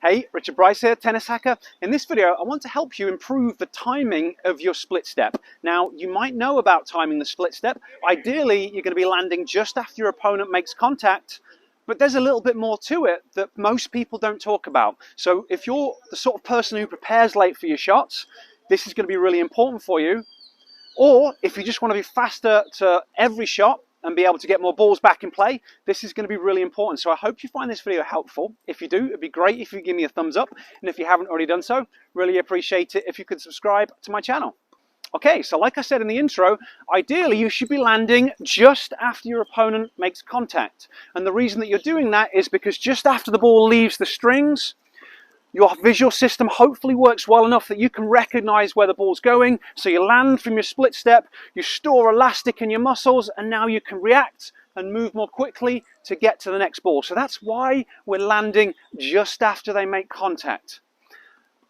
Hey, Richard Bryce here, Tennis Hacker. In this video, I want to help you improve the timing of your split step. Now, you might know about timing the split step. Ideally, you're going to be landing just after your opponent makes contact, but there's a little bit more to it that most people don't talk about. So if you're the sort of person who prepares late for your shots, this is going to be really important for you. Or if you just want to be faster to every shot and be able to get more balls back in play, this is going to be really important. So I hope you find this video helpful. If you do, it'd be great if you give me a thumbs up. And if you haven't already done so, really appreciate it if you could subscribe to my channel. Okay, so like I said in the intro, ideally you should be landing just after your opponent makes contact. And the reason that you're doing that is because just after the ball leaves the strings, your visual system hopefully works well enough that you can recognize where the ball's going. So you land from your split step, you store elastic in your muscles, and now you can react and move more quickly to get to the next ball. So that's why we're landing just after they make contact.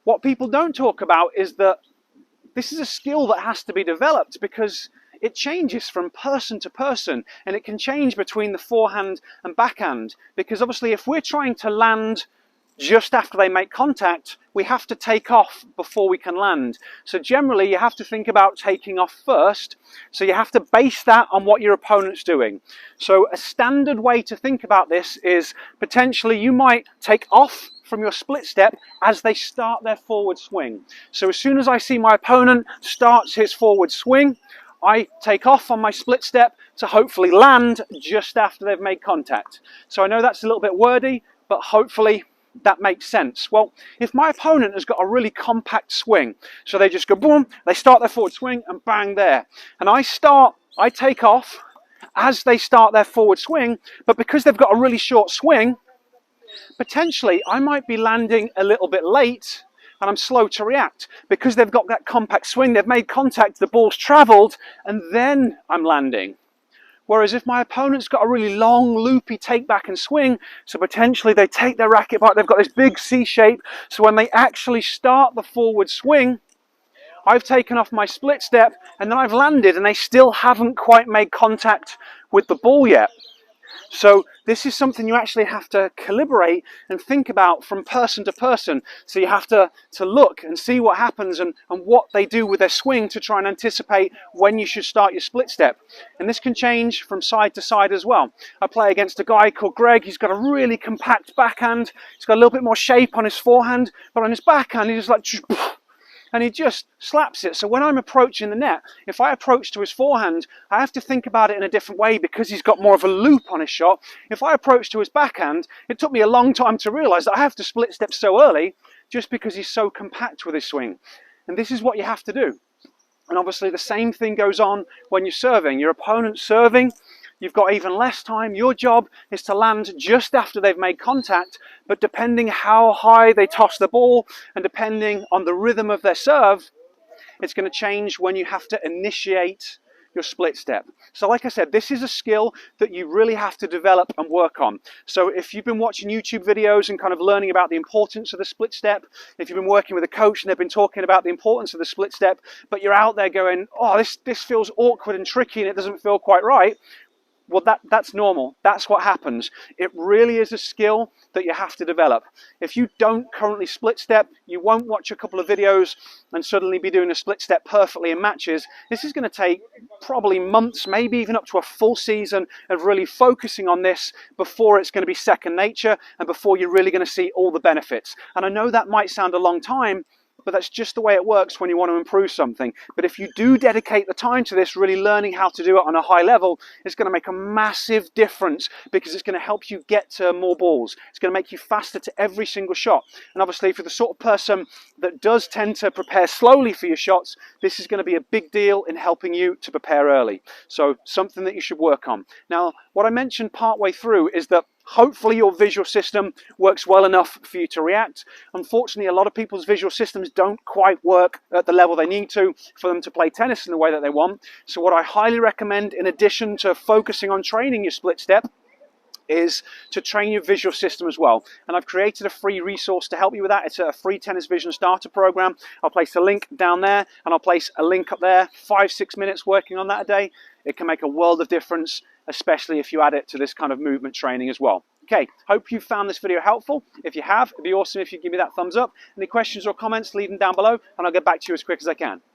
What people don't talk about is that this is a skill that has to be developed because it changes from person to person, and it can change between the forehand and backhand. Because obviously if we're trying to land just after they make contact, we have to take off before we can land. So generally you have to think about taking off first. So you have to base that on what your opponent's doing. So a standard way to think about this is potentially you might take off from your split step as they start their forward swing. So as soon as I see my opponent starts his forward swing, I take off on my split step to hopefully land just after they've made contact. So I know that's a little bit wordy, but hopefully that makes sense. Well, if my opponent has got a really compact swing, so they just go boom, they start their forward swing and bang there. And I take off as they start their forward swing, but because they've got a really short swing, potentially I might be landing a little bit late and I'm slow to react. Because they've got that compact swing, they've made contact, the ball's traveled, and then I'm landing. Whereas if my opponent's got a really long, loopy take back and swing, so potentially they take their racket back, they've got this big C shape, so when they actually start the forward swing, I've taken off my split step, and then I've landed, and they still haven't quite made contact with the ball yet. So this is something you actually have to calibrate and think about from person to person. So you have to look and see what happens and what they do with their swing to try and anticipate when you should start your split step. And this can change from side to side as well. I play against a guy called Greg. He's got a really compact backhand. He's got a little bit more shape on his forehand, but on his backhand he's just like, and he just slaps it. So when I'm approaching the net, if I approach to his forehand, I have to think about it in a different way because he's got more of a loop on his shot. If I approach to his backhand, it took me a long time to realize that I have to split step so early just because he's so compact with his swing. And this is what you have to do. And obviously the same thing goes on when you're serving. Your opponent's serving, you've got even less time. Your job is to land just after they've made contact, but depending how high they toss the ball and depending on the rhythm of their serve, it's going to change when you have to initiate your split step. So like I said, this is a skill that you really have to develop and work on. So if you've been watching YouTube videos and kind of learning about the importance of the split step, if you've been working with a coach and they've been talking about the importance of the split step, but you're out there going, oh, this feels awkward and tricky and it doesn't feel quite right, well, that's normal. That's what happens. It really is a skill that you have to develop. If you don't currently split step, you won't watch a couple of videos and suddenly be doing a split step perfectly in matches. This is going to take probably months, maybe even up to a full season of really focusing on this before it's going to be second nature and before you're really going to see all the benefits. And I know that might sound a long time, but that's just the way it works when you want to improve something. But if you do dedicate the time to this, really learning how to do it on a high level, it's going to make a massive difference because it's going to help you get to more balls. It's going to make you faster to every single shot. And obviously, if you're the sort of person that does tend to prepare slowly for your shots, this is going to be a big deal in helping you to prepare early. So something that you should work on. Now, what I mentioned partway through is that hopefully your visual system works well enough for you to react. Unfortunately, a lot of people's visual systems don't quite work at the level they need to for them to play tennis in the way that they want. So what I highly recommend, in addition to focusing on training your split step, is to train your visual system as well. And I've created a free resource to help you with that. It's a free tennis vision starter program. I'll place a link down there and I'll place a link up there. 5-6 minutes working on that a day. It can make a world of difference, especially if you add it to this kind of movement training as well. Okay, hope you found this video helpful. If you have, it'd be awesome if you give me that thumbs up. Any questions or comments, leave them down below, and I'll get back to you as quick as I can.